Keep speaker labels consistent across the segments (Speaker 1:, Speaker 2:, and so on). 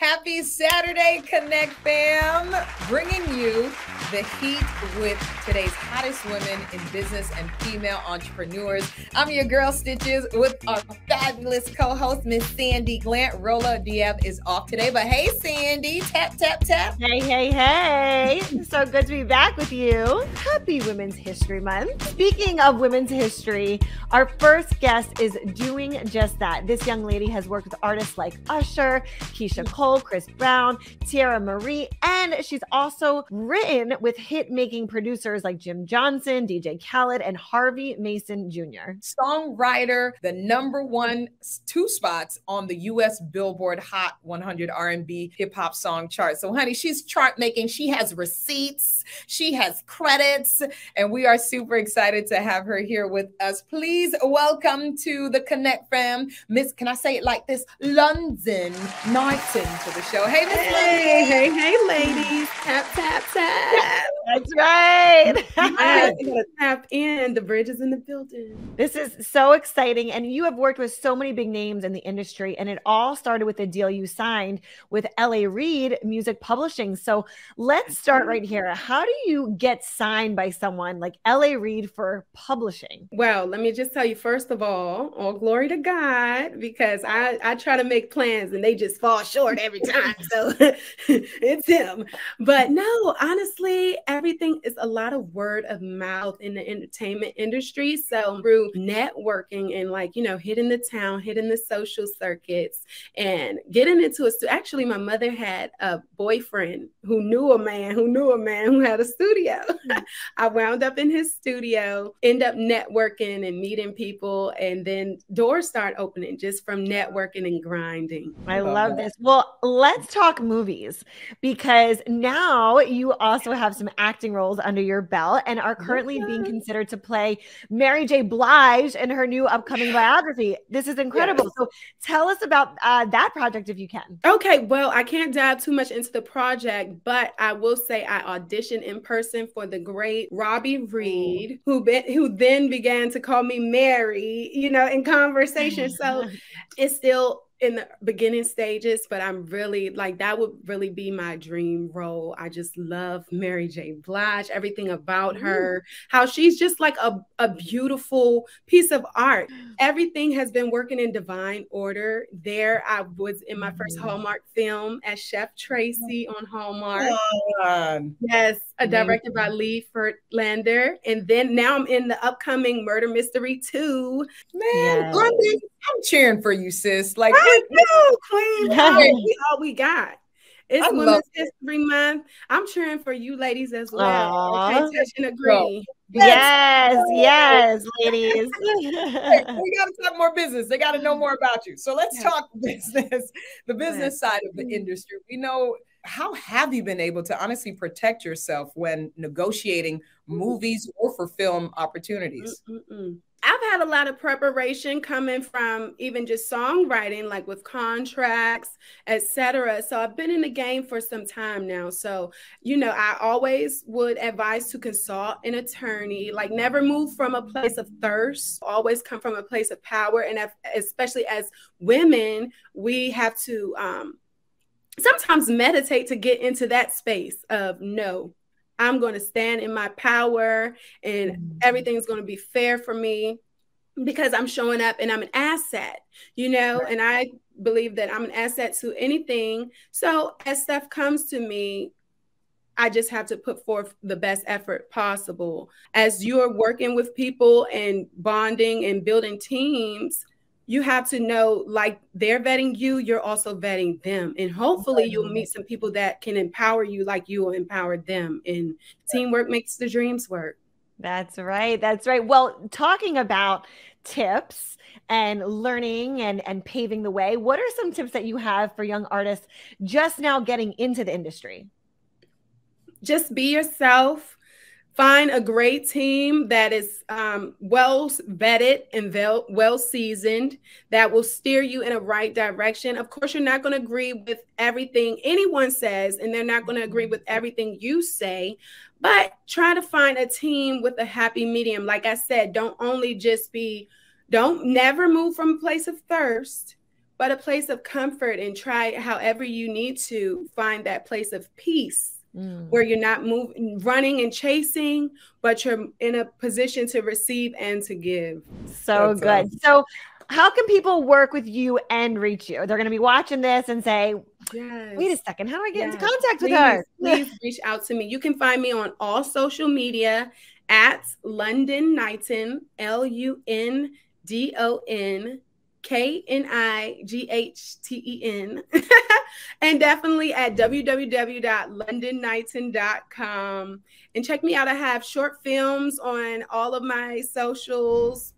Speaker 1: Happy Saturday, Connect fam. Bringing you the heat with today's hottest women in business and female entrepreneurs. I'm your girl Stitches with our fabulous co-host, Miss Sandy Glant. Rolla Diab is off today, but hey, Sandy, tap, tap, tap.
Speaker 2: Hey, hey, hey. So good to be back with you. Happy Women's History Month. Speaking of women's history, our first guest is doing just that. This young lady has worked with artists like Usher, Keisha Cole, Chris Brown, Tierra Marie, and she's also written with hit-making producers like Jim Johnson, DJ Khaled, and Harvey Mason Jr.
Speaker 1: Songwriter, the #1 two spots on the U.S. Billboard Hot 100 R&B hip-hop song chart. So, honey, she's chart making. She has receipts. She has credits. And we are super excited to have her here with us. Please welcome to the Connect fam, Miss, can I say it like this, London Norton to the show. Hey, Miss
Speaker 3: Hey, hey, ladies. Tap, tap, tap.
Speaker 2: That's right.
Speaker 3: You gotta tap in. The bridge is in the building.
Speaker 2: This is so exciting. And you have worked with so many big names in the industry. And it all started with the deal you signed with L.A. Reid Music Publishing. So let's start right here. How do you get signed by someone like L.A. Reid for publishing?
Speaker 3: Well, let me just tell you, first of all glory to God, because I try to make plans and they just fall short every time. So it's him. But no, honestly, everything is a lot of word of mouth in the entertainment industry. So through networking and hitting the town, hitting the social circuits and getting into a studio. Actually, my mother had a boyfriend who knew a man who had a studio. I wound up in his studio, end up networking and meeting people, and then doors start opening just from networking and grinding.
Speaker 2: I love this. Well, let's talk movies, because now you also have some acting roles under your belt and are currently being considered to play Mary J. Blige in her new upcoming biography. This is incredible. Yes. So tell us about that project if you can.
Speaker 3: Okay, well, I can't dive too much into the project, but I will say I auditioned in person for the great Robbie Reed, who then began to call me Mary, in conversation. So it's still in the beginning stages, but I'm really that would really be my dream role. I just love Mary J. Blige, everything about her, how she's just like a beautiful piece of art. Everything has been working in divine order. There I was in my first Hallmark film as Chef Tracy on Hallmark. Yes, directed by Lee Furtlander. And then now I'm in the upcoming Murder Mystery 2.
Speaker 1: Man, London, I'm cheering for you, sis.
Speaker 3: I know, Queen. All we got. It's Women's History Month. I'm cheering for you ladies as well. Okay, touch and agree.
Speaker 2: Yes, ladies.
Speaker 1: We got to talk more business. They got to know more about you. So let's talk business, the business side of the industry. We know, how have you been able to honestly protect yourself when negotiating movies or for film opportunities?
Speaker 3: I've had a lot of preparation coming from even just songwriting, like with contracts, etc. So I've been in the game for some time now. So, I always would advise to consult an attorney, never move from a place of thirst, always come from a place of power. And especially as women, we have to sometimes meditate to get into that space of no. I'm going to stand in my power and everything's going to be fair for me because I'm showing up and I'm an asset, and I believe that I'm an asset to anything. So as stuff comes to me, I just have to put forth the best effort possible. As you're working with people and bonding and building teams, you have to know, they're vetting you, you're also vetting them. And hopefully you'll meet some people that can empower you like you will empower them. And teamwork makes the dreams work.
Speaker 2: That's right. That's right. Well, talking about tips and learning and paving the way, what are some tips that you have for young artists just now getting into the industry?
Speaker 3: Just be yourself. Find a great team that is well vetted and well seasoned, that will steer you in a right direction. Of course, you're not going to agree with everything anyone says, and they're not going to agree with everything you say, but try to find a team with a happy medium. Like I said, don't never move from a place of thirst, but a place of comfort, and try however you need to find that place of peace where you're not moving, running and chasing, but you're in a position to receive and to give.
Speaker 2: So good. So how can people work with you and reach you? They're going to be watching this and say, wait a second, how do I get into contact with her?
Speaker 3: Please reach out to me. You can find me on all social media at London Knighton, LUNDONKNIGHTEN, and definitely at www.londonnighton.com. And check me out. I have short films on all of my socials.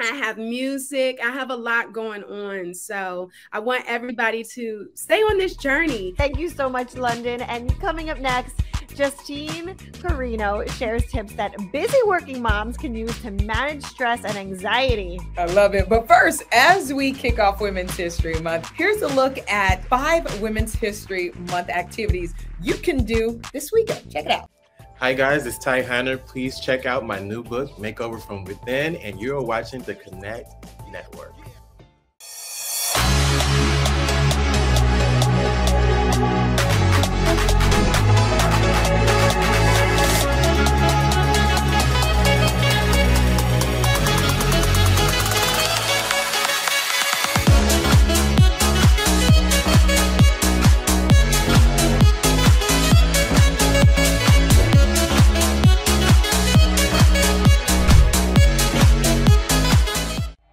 Speaker 3: I have music. I have a lot going on. So I want everybody to stay on this journey.
Speaker 2: Thank you so much, London. And coming up next, Justine Carino shares tips that busy working moms can use to manage stress and anxiety.
Speaker 1: I love it. But first, as we kick off Women's History Month, here's a look at 5 Women's History Month activities you can do this weekend. Check it out.
Speaker 4: Hi guys, it's Ty Hanner. Please check out my new book, Makeover from Within, and you're watching the Connect Network.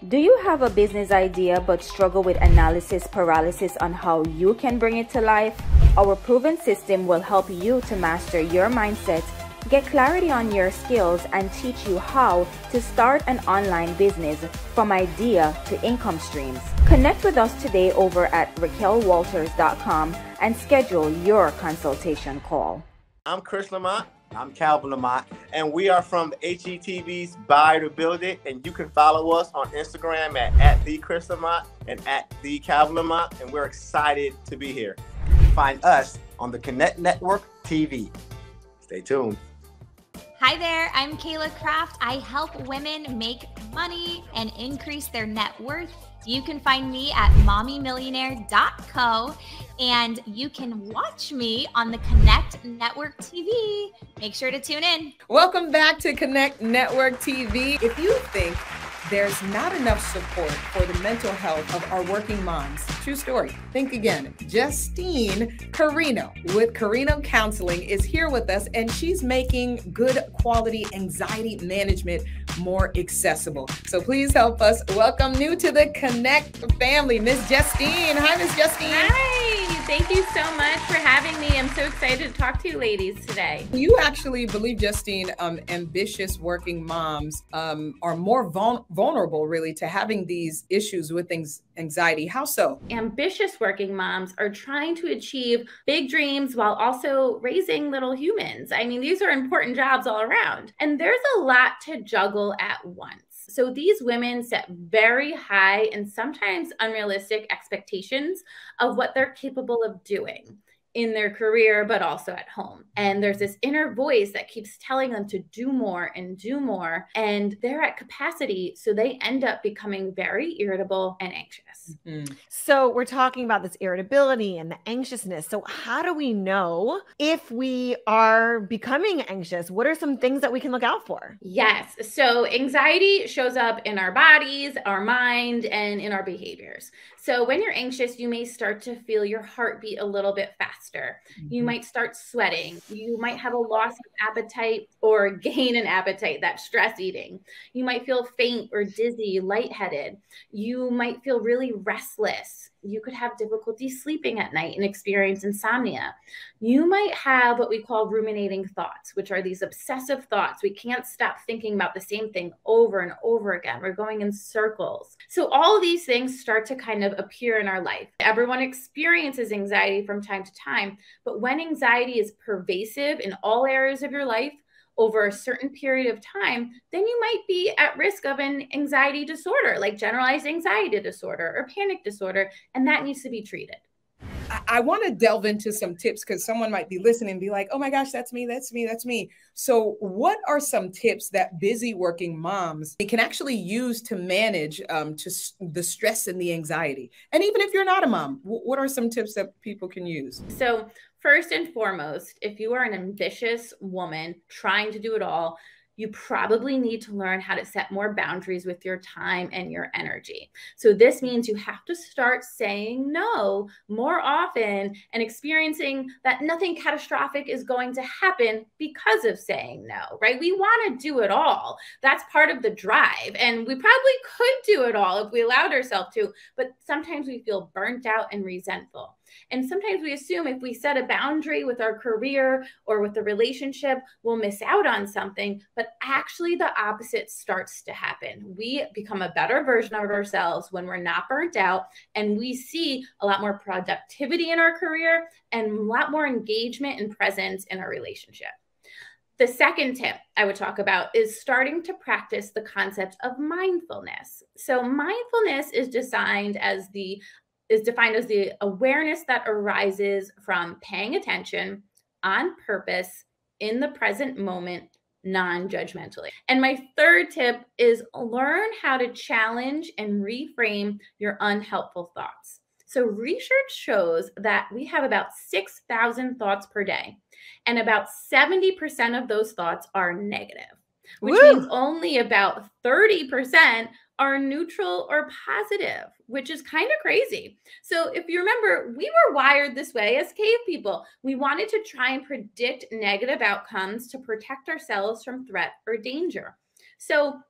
Speaker 5: Do you have a business idea but struggle with analysis paralysis on how you can bring it to life? Our proven system will help you to master your mindset, get clarity on your skills, and teach you how to start an online business from idea to income streams. Connect with us today over at raquelwalters.com and schedule your consultation call.
Speaker 6: I'm Chris Lamont. I'm Calvin Lamont, and we are from HGTV's Buy to Build It, and you can follow us on Instagram at the Chris Lamont and at the Calvin Lamont, and we're excited to be here. Find us on the Connect Network TV. Stay tuned.
Speaker 7: Hi there, I'm Kayla Kraft. I help women make money and increase their net worth. You can find me at mommymillionaire.co, and you can watch me on the Connect Network TV. Make sure to tune in.
Speaker 1: Welcome back to Connect Network TV. If you think there's not enough support for the mental health of our working moms, true story, think again. Justine Carino with Carino Counseling is here with us, and she's making good quality anxiety management more accessible. So please help us welcome new to the Connect family, Miss Justine. Hi, Miss Justine.
Speaker 8: Hi, thank you so much for having me. I'm so excited to talk to you ladies today.
Speaker 1: You actually believe, Justine, ambitious working moms are more vulnerable really to having these issues with anxiety. How so?
Speaker 8: Ambitious working moms are trying to achieve big dreams while also raising little humans. I mean, these are important jobs all around, and there's a lot to juggle at once. So these women set very high and sometimes unrealistic expectations of what they're capable of doing in their career, but also at home. And there's this inner voice that keeps telling them to do more, and they're at capacity. So they end up becoming very irritable and anxious.
Speaker 2: Mm-hmm. So we're talking about this irritability and the anxiousness. So how do we know if we are becoming anxious? What are some things that we can look out for?
Speaker 8: Yes. So anxiety shows up in our bodies, our mind, and in our behaviors. So when you're anxious, you may start to feel your heart beat a little bit faster. You might start sweating. You might have a loss of appetite or gain in appetite, that's stress eating. You might feel faint or dizzy, lightheaded. You might feel really restless. You could have difficulty sleeping at night and experience insomnia. You might have what we call ruminating thoughts, which are these obsessive thoughts. We can't stop thinking about the same thing over and over again. We're going in circles. So all of these things start to kind of appear in our life. Everyone experiences anxiety from time to time, but when anxiety is pervasive in all areas of your life, over a certain period of time, then you might be at risk of an anxiety disorder, like generalized anxiety disorder or panic disorder, and that needs to be treated.
Speaker 1: I want to delve into some tips because someone might be listening and be like, oh my gosh, that's me, that's me, that's me. So what are some tips that busy working moms can actually use to manage the stress and the anxiety? And even if you're not a mom, what are some tips that people can use?
Speaker 8: So first and foremost, if you are an ambitious woman trying to do it all, you probably need to learn how to set more boundaries with your time and your energy. So this means you have to start saying no more often and experiencing that nothing catastrophic is going to happen because of saying no, right? We want to do it all. That's part of the drive. And we probably could do it all if we allowed ourselves to, but sometimes we feel burnt out and resentful. And sometimes we assume if we set a boundary with our career or with the relationship, we'll miss out on something. But actually, the opposite starts to happen. We become a better version of ourselves when we're not burnt out, and we see a lot more productivity in our career and a lot more engagement and presence in our relationship. The second tip I would talk about is starting to practice the concept of mindfulness. So mindfulness is defined as the awareness that arises from paying attention on purpose in the present moment, non-judgmentally. And my third tip is learn how to challenge and reframe your unhelpful thoughts. So research shows that we have about 6,000 thoughts per day, and about 70% of those thoughts are negative, which means only about 30% are neutral or positive, which is kind of crazy. So if you remember, we were wired this way as cave people. We wanted to try and predict negative outcomes to protect ourselves from threat or danger. So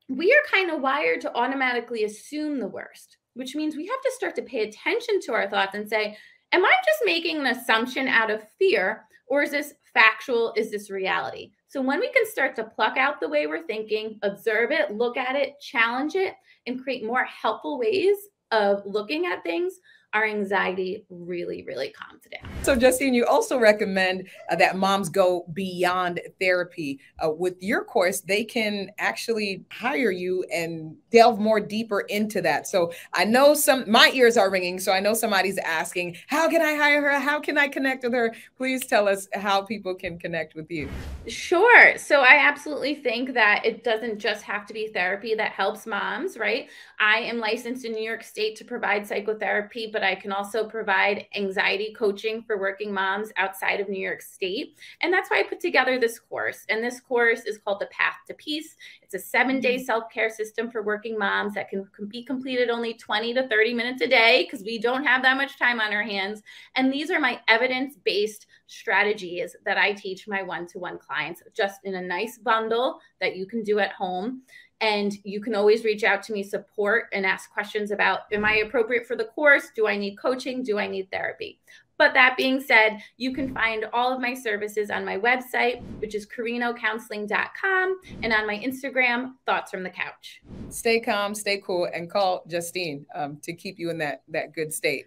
Speaker 8: we are kind of wired to automatically assume the worst, which means we have to start to pay attention to our thoughts and say, am I just making an assumption out of fear, or is this factual? Is this reality? So when we can start to pluck out the way we're thinking, observe it, look at it, challenge it, and create more helpful ways of looking at things, our anxiety really, really calms down.
Speaker 1: So Justine, you also recommend that moms go beyond therapy. With your course, they can actually hire you and delve more deeper into that. So I know my ears are ringing. So I know somebody's asking, how can I hire her? How can I connect with her? Please tell us how people can connect with you.
Speaker 8: Sure. So I absolutely think that it doesn't just have to be therapy that helps moms, right? I am licensed in New York State to provide psychotherapy, but I can also provide anxiety coaching for working moms outside of New York State. And that's why I put together this course. And this course is called The Path to Peace. It's a 7-day self-care system for working moms that can be completed only 20 to 30 minutes a day because we don't have that much time on our hands. And these are my evidence-based strategies that I teach my one-to-one clients just in a nice bundle that you can do at home. And you can always reach out to me, support, and ask questions about, am I appropriate for the course? Do I need coaching? Do I need therapy? But that being said, you can find all of my services on my website, which is carinocounseling.com, and on my Instagram, Thoughts from the Couch.
Speaker 1: Stay calm, stay cool, and call Justine to keep you in that good state.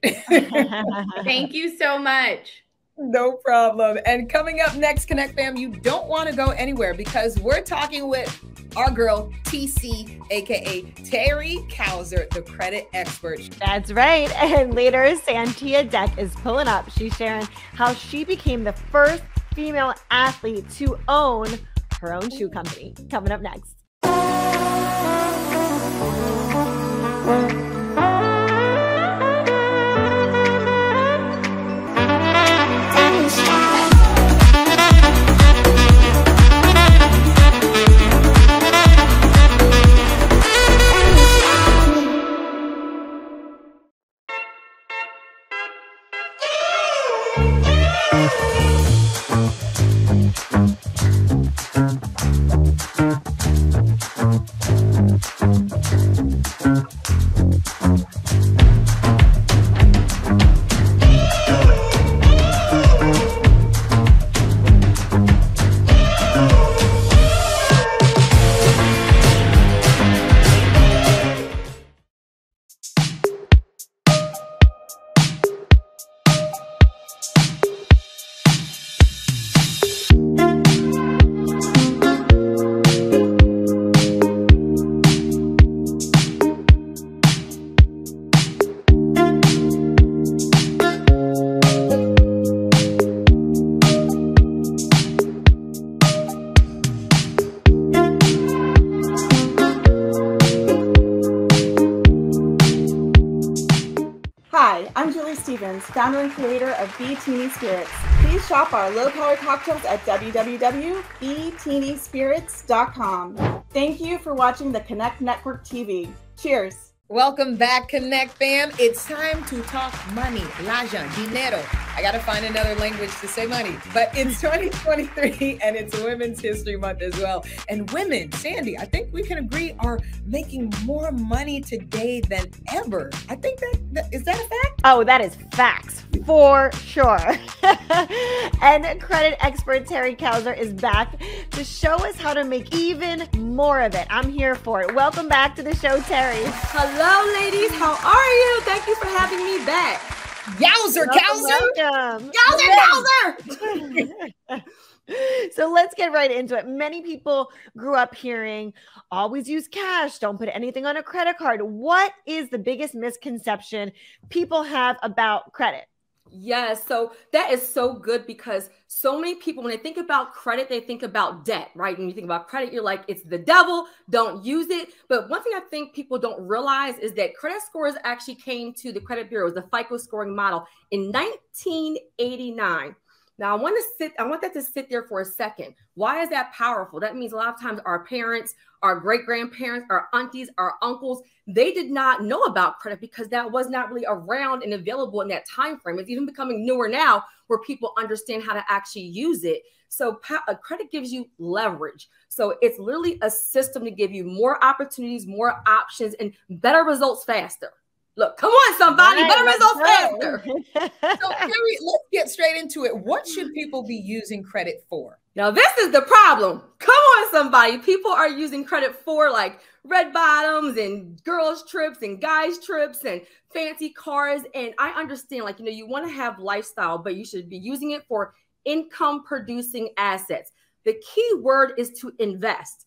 Speaker 8: Thank you so much.
Speaker 1: No problem. And coming up next, Connect Fam, you don't want to go anywhere because we're talking with our girl, TC, aka Terry Kauser, the credit expert.
Speaker 2: That's right. And later, Santia Deck is pulling up. She's sharing how she became the first female athlete to own her own shoe company. Coming up next.
Speaker 9: founder and creator of Be Teeny Spirits. Please shop our low-calorie cocktails at www.beteenyspirits.com. Thank you for watching the Connect Network TV. Cheers.
Speaker 1: Welcome back, Connect fam. It's time to talk money, l'argent, dinero. I got to find another language to say money, but it's 2023 and it's Women's History Month as well. And women, Sandy, I think we can agree, are making more money today than ever. I think is that a fact?
Speaker 2: Oh, that is facts for sure. And credit expert Terry Kauser is back to show us how to make even more of it. I'm here for it. Welcome back to the show, Terry.
Speaker 10: Hello, ladies. How are you? Thank you for having me back.
Speaker 1: Yowzer, Kauser!
Speaker 2: Welcome.
Speaker 1: Yowzer!
Speaker 2: So let's get right into it. Many people grew up hearing, always use cash, don't put anything on a credit card. What is the biggest misconception people have about credit?
Speaker 10: Yes, so that is so good because so many people, when they think about credit, they think about debt, right? When you think about credit, you're like, it's the devil, don't use it. But one thing I think people don't realize is that credit scores actually came to the credit bureaus, the FICO scoring model, in 1989. Now, I want that to sit there for a second. Why is that powerful? That means a lot of times our parents, our great-grandparents, our aunties, our uncles, they did not know about credit because that was not really around and available in that time frame. It's even becoming newer now where people understand how to actually use it. So credit gives you leverage. So it's literally a system to give you more opportunities, more options, and better results faster. Look, come on, somebody, better results faster.
Speaker 1: So, Terry, let's get straight into it. What should people be using credit for?
Speaker 10: Now, this is the problem. Come on, somebody. People are using credit for like red bottoms and girls' trips and guys' trips and fancy cars. And I understand, like, you want to have lifestyle, but you should be using it for income-producing assets. The key word is to invest,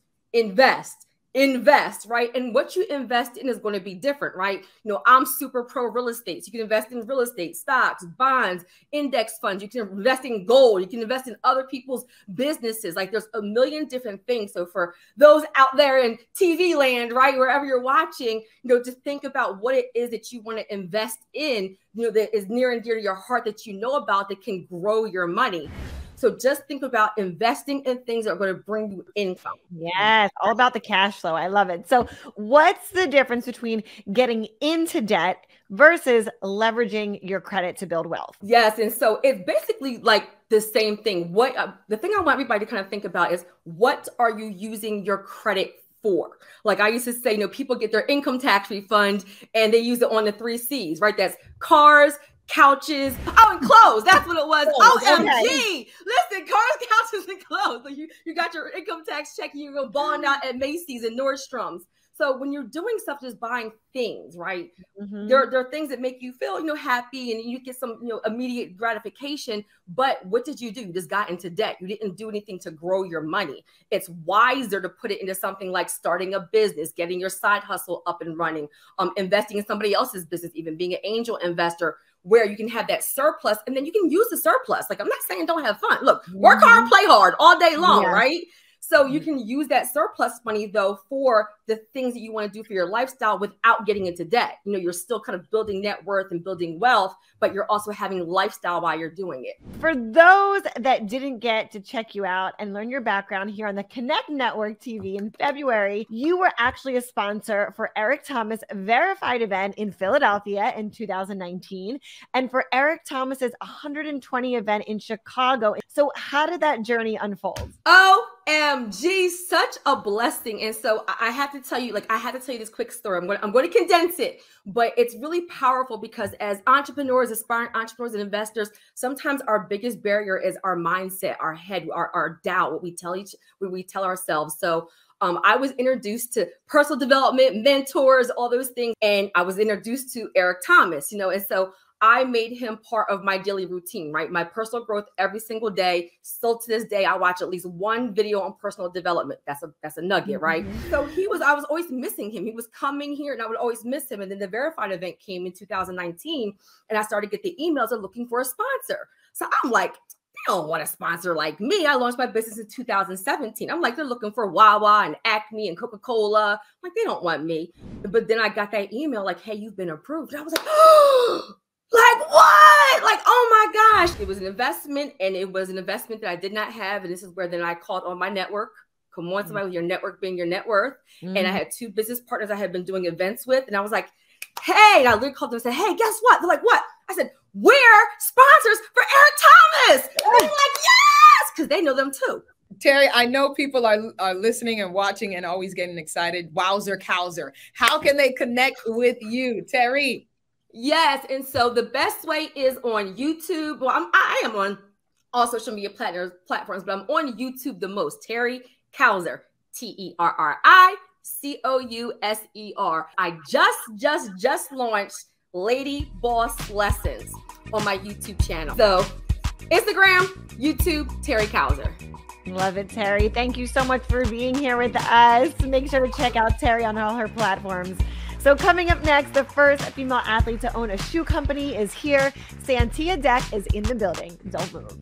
Speaker 10: right? And what you invest in is going to be different, right? I'm super pro real estate. So you can invest in real estate, stocks, bonds, index funds. You can invest in gold. You can invest in other people's businesses. Like there's a million different things. So for those out there in TV land, right, wherever you're watching, to think about what it is that you want to invest in, that is near and dear to your heart that you know about that can grow your money. So just think about investing in things that are going to bring you income.
Speaker 2: Yes, all about the cash flow. I love it. So what's the difference between getting into debt versus leveraging your credit to build wealth?
Speaker 10: Yes, and so it's basically like the same thing. The thing I want everybody to kind of think about is, what are you using your credit for? Like I used to say, people get their income tax refund and they use it on the 3 C's, right? That's cars, couches, and clothes. That's what it was. OMG. Okay. Listen, cars, couches, and clothes. So you got your income tax check and you go balling out at Macy's and Nordstrom's. So when you're doing stuff, just buying things, right? Mm-hmm. There are things that make you feel, happy and you get some, immediate gratification. But what did you do? You just got into debt. You didn't do anything to grow your money. It's wiser to put it into something like starting a business, getting your side hustle up and running, investing in somebody else's business, even being an angel investor, where you can have that surplus and then you can use the surplus. Like, I'm not saying don't have fun. Look, work hard, play hard all day long, right? So you can use that surplus money, though, for the things that you want to do for your lifestyle without getting into debt. You're still kind of building net worth and building wealth, but you're also having lifestyle while you're doing it.
Speaker 2: For those that didn't get to check you out and learn your background here on the Connect Network TV in February, you were actually a sponsor for Eric Thomas' Verified event in Philadelphia in 2019 and for Eric Thomas's 120 event in Chicago. So how did that journey unfold?
Speaker 10: OMG, such a blessing. And so I have to tell you, this quick story. I'm going to condense it, but it's really powerful because as entrepreneurs, aspiring entrepreneurs and investors, sometimes our biggest barrier is our mindset, our head, our doubt, what we tell ourselves. So I was introduced to personal development, mentors, all those things. And I was introduced to Eric Thomas, and so I made him part of my daily routine, right? My personal growth every single day. Still to this day, I watch at least one video on personal development. That's a nugget, right? So I was always missing him. He was coming here and I would always miss him. And then the Verified event came in 2019 and I started to get the emails of looking for a sponsor. So I'm like, they don't want a sponsor like me. I launched my business in 2017. I'm like, they're looking for Wawa and Acme and Coca-Cola. I'm like, they don't want me. But then I got that email like, hey, you've been approved. And I was like, oh, Like what? Like, oh my gosh. It was an investment, and it was an investment that I did not have. And this is where then I called on my network. Come on, somebody with your network being your net worth. And I had 2 business partners I had been doing events with. And I was like, hey, and I literally called them and said, hey, guess what? They're like, what? I said, we're sponsors for Eric Thomas. And they're like, yes, because they know them too.
Speaker 1: Terry, I know people are listening and watching and always getting excited. Wowzer Cowzer. How can they connect with you, Terry?
Speaker 10: Yes, and so the best way is on YouTube. Well, I am on all social media platforms, but I'm on YouTube the most. Terry Cowzer, TerriCouser. I just launched Lady Boss Lessons on my YouTube channel. So Instagram, YouTube, Terry Cowzer.
Speaker 2: Love it, Terry. Thank you so much for being here with us. Make sure to check out Terry on all her platforms. So coming up next, the first female athlete to own a shoe company is here. Santia Deck is in the building. Don't move.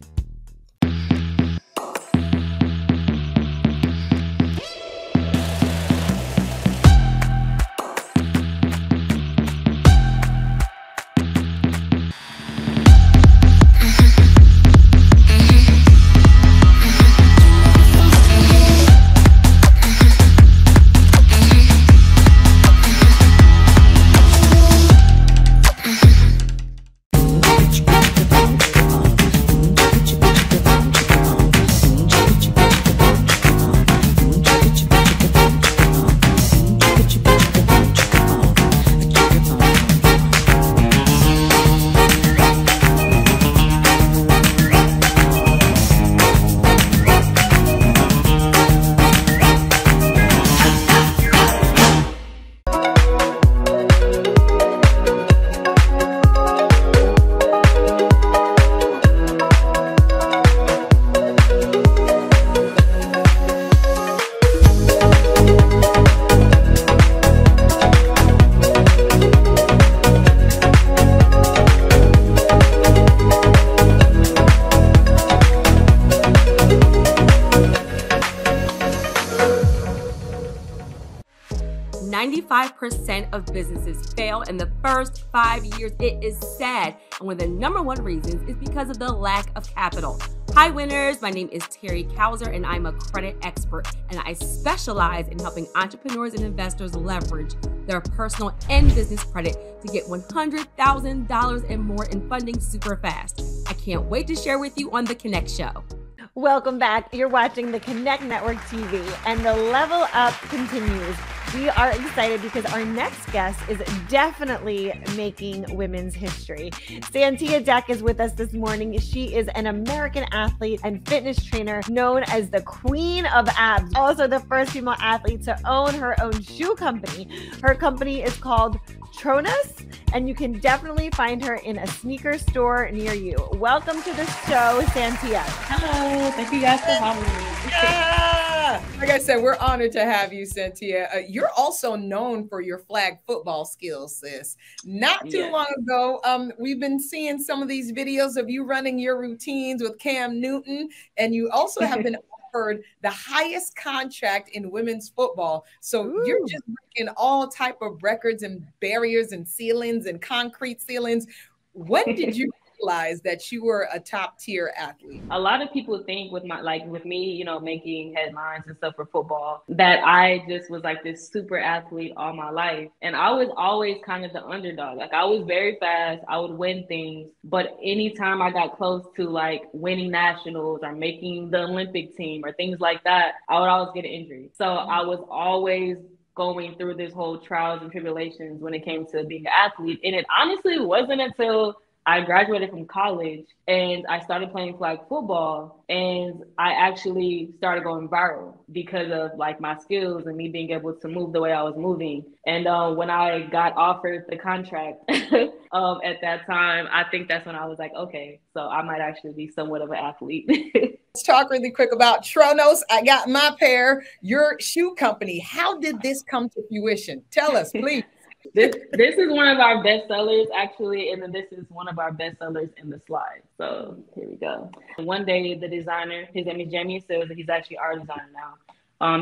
Speaker 10: 95% of businesses fail in the first 5 years. It is sad. And one of the number one reasons is because of the lack of capital. Hi winners, my name is Terry Cowzer and I'm a credit expert, and I specialize in helping entrepreneurs and investors leverage their personal and business credit to get $100,000 and more in funding super fast. I can't wait to share with you on The Connect Show.
Speaker 2: Welcome back. You're watching the Connect Network TV, and the level up continues. We are excited because our next guest is definitely making women's history. Santia Deck is with us this morning. She is an American athlete and fitness trainer known as the Queen of Abs. Also the first female athlete to own her own shoe company. Her company is called Tronos, and you can definitely find her in a sneaker store near you. Welcome to the show, Santia.
Speaker 11: Hello, thank you guys for having me.
Speaker 1: Yeah! Like I said, we're honored to have you, Santia. You're also known for your flag football skills, sis. Not too long ago, we've been seeing some of these videos of you running your routines with Cam Newton, and you also have been offered the highest contract in women's football. So you're just breaking all type of records and barriers and ceilings and concrete ceilings. When did you realize that you were a top tier athlete?
Speaker 11: A lot of people think with me, you know, making headlines and stuff for football, that I just was like this super athlete all my life. And I was always kind of the underdog. Like I was very fast, I would win things, but anytime I got close to like winning nationals or making the Olympic team or things like that, I would always get an injury. So I was always going through this whole trials and tribulations when it came to being an athlete. And it honestly wasn't until I graduated from college and I started playing flag football, and I actually started going viral because of like my skills and me being able to move the way I was moving. And when I got offered the contract at that time, I think that's when I was like, okay, so I might actually be somewhat of an athlete.
Speaker 1: Let's talk really quick about Tronos. I got my pair, your shoe company. How did this come to fruition? Tell us, please.
Speaker 11: This is one of our best sellers, actually, and then this is one of our best sellers in the slide. So here we go. One day, the designer, his name is Jamie Sills, he's actually our designer now.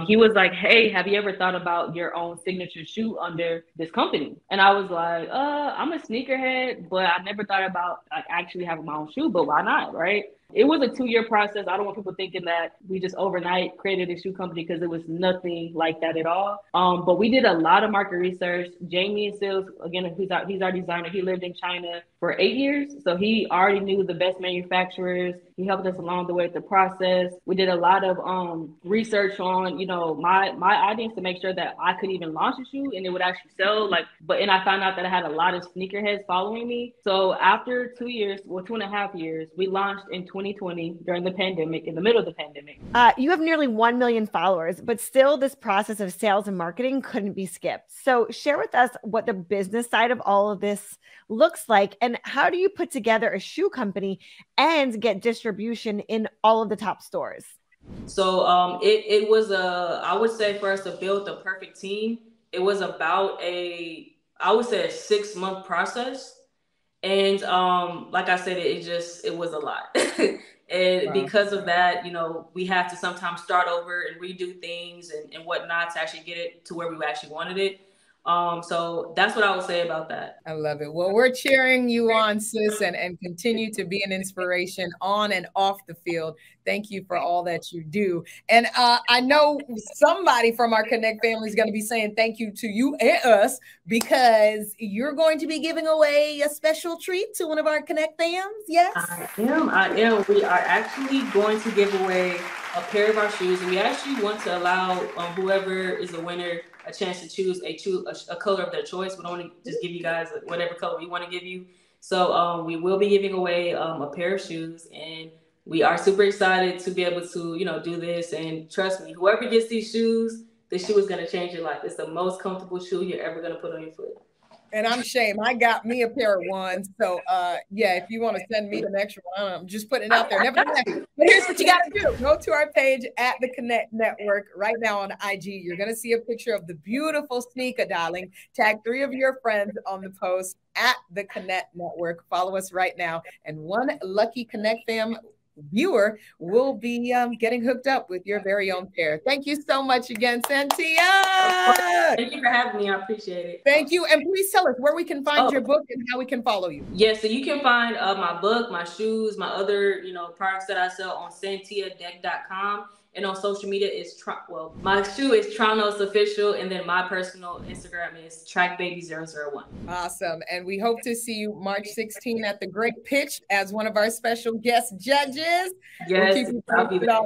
Speaker 11: He was like, hey, have you ever thought about your own signature shoe under this company? And I was like, I'm a sneakerhead, but I never thought about like actually having my own shoe, but why not, right? It was a 2-year process. I don't want people thinking that we just overnight created a shoe company, because it was nothing like that at all. But we did a lot of market research. Jamie Sills, again, he's our designer. He lived in China for 8 years. So he already knew the best manufacturers. He helped us along the way with the process. We did a lot of research on, you know, my audience to make sure that I could even launch a shoe and it would actually sell. And I found out that I had a lot of sneakerheads following me. So after 2 years, well, 2.5 years, we launched in 2020 during the pandemic, in the middle of the pandemic.
Speaker 2: You have nearly 1 million followers, but still this process of sales and marketing couldn't be skipped. So share with us what the business side of all of this looks like, and how do you put together a shoe company and get distribution in all of the top stores?
Speaker 11: So it was I would say for us to build the perfect team, it was about I would say a 6-month process. And like I said, it was a lot. And because of that, you know, we have to sometimes start over and redo things and whatnot to actually get it to where we actually wanted it. So that's what I would say about that.
Speaker 1: I love it. Well, we're cheering you on, sis, and continue to be an inspiration on and off the field. Thank you for all that you do. And I know somebody from our Connect family is going to be saying thank you to you and us, because you're going to be giving away a special treat to one of our Connect fams. Yes,
Speaker 11: I am. We are actually going to give away a pair of our shoes, and we actually want to allow whoever is the winner a chance to choose a color of their choice. We don't want to just give you guys whatever color we want to give you. So we will be giving away a pair of shoes, and we are super excited to be able to, you know, do this. And trust me, whoever gets these shoes, this shoe is going to change your life. It's the most comfortable shoe you're ever going to put on your foot.
Speaker 1: And I'm shame. I got me a pair of ones. So yeah, if you want to send me the extra one, I'm just putting it out there. Nevertheless, but here's what you got to do. Go to our page at the Connect Network right now on IG. You're going to see a picture of the beautiful sneaker, darling. Tag 3 of your friends on the post at the Connect Network. Follow us right now. And one lucky Connect fam viewer will be getting hooked up with your very own pair. Thank you so much again, Cynthia.
Speaker 11: Thank you for having me. I appreciate it.
Speaker 1: Thank you. And please tell us where we can find your book and how we can follow you.
Speaker 11: Yeah, so you can find my book, my shoes, my other, you know, products that I sell on CynthiaDeck.com. And on social media is my shoe is Tronos Official, and then my personal Instagram is TrackBaby001.
Speaker 1: Awesome. And we hope to see you March 16 at the Great Pitch as one of our special guest judges.
Speaker 11: Yes, I'll be there.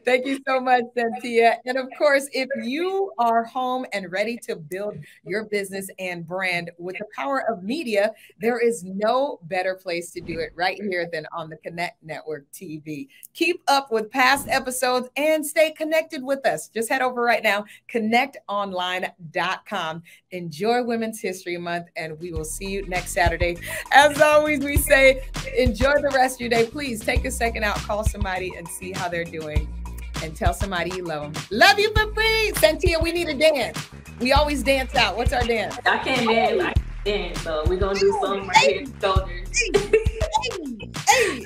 Speaker 1: Thank you so much, Cynthia. And of course, if you are home and ready to build your business and brand with the power of media, there is no better place to do it right here than on the Connect Network TV. Keep up with past episodes and stay connected with us. Just head over right now, connectonline.com. Enjoy Women's History Month, and we will see you next Saturday. As always, we say, enjoy the rest of your day. Please take a second out, call somebody and see how they're doing. And tell somebody you love them. Love you for free. Cynthia, we need a dance. We always dance out. What's our dance?
Speaker 11: I can't dance. I can't dance. So we're going to do something right here. Shoulders.
Speaker 1: Hey.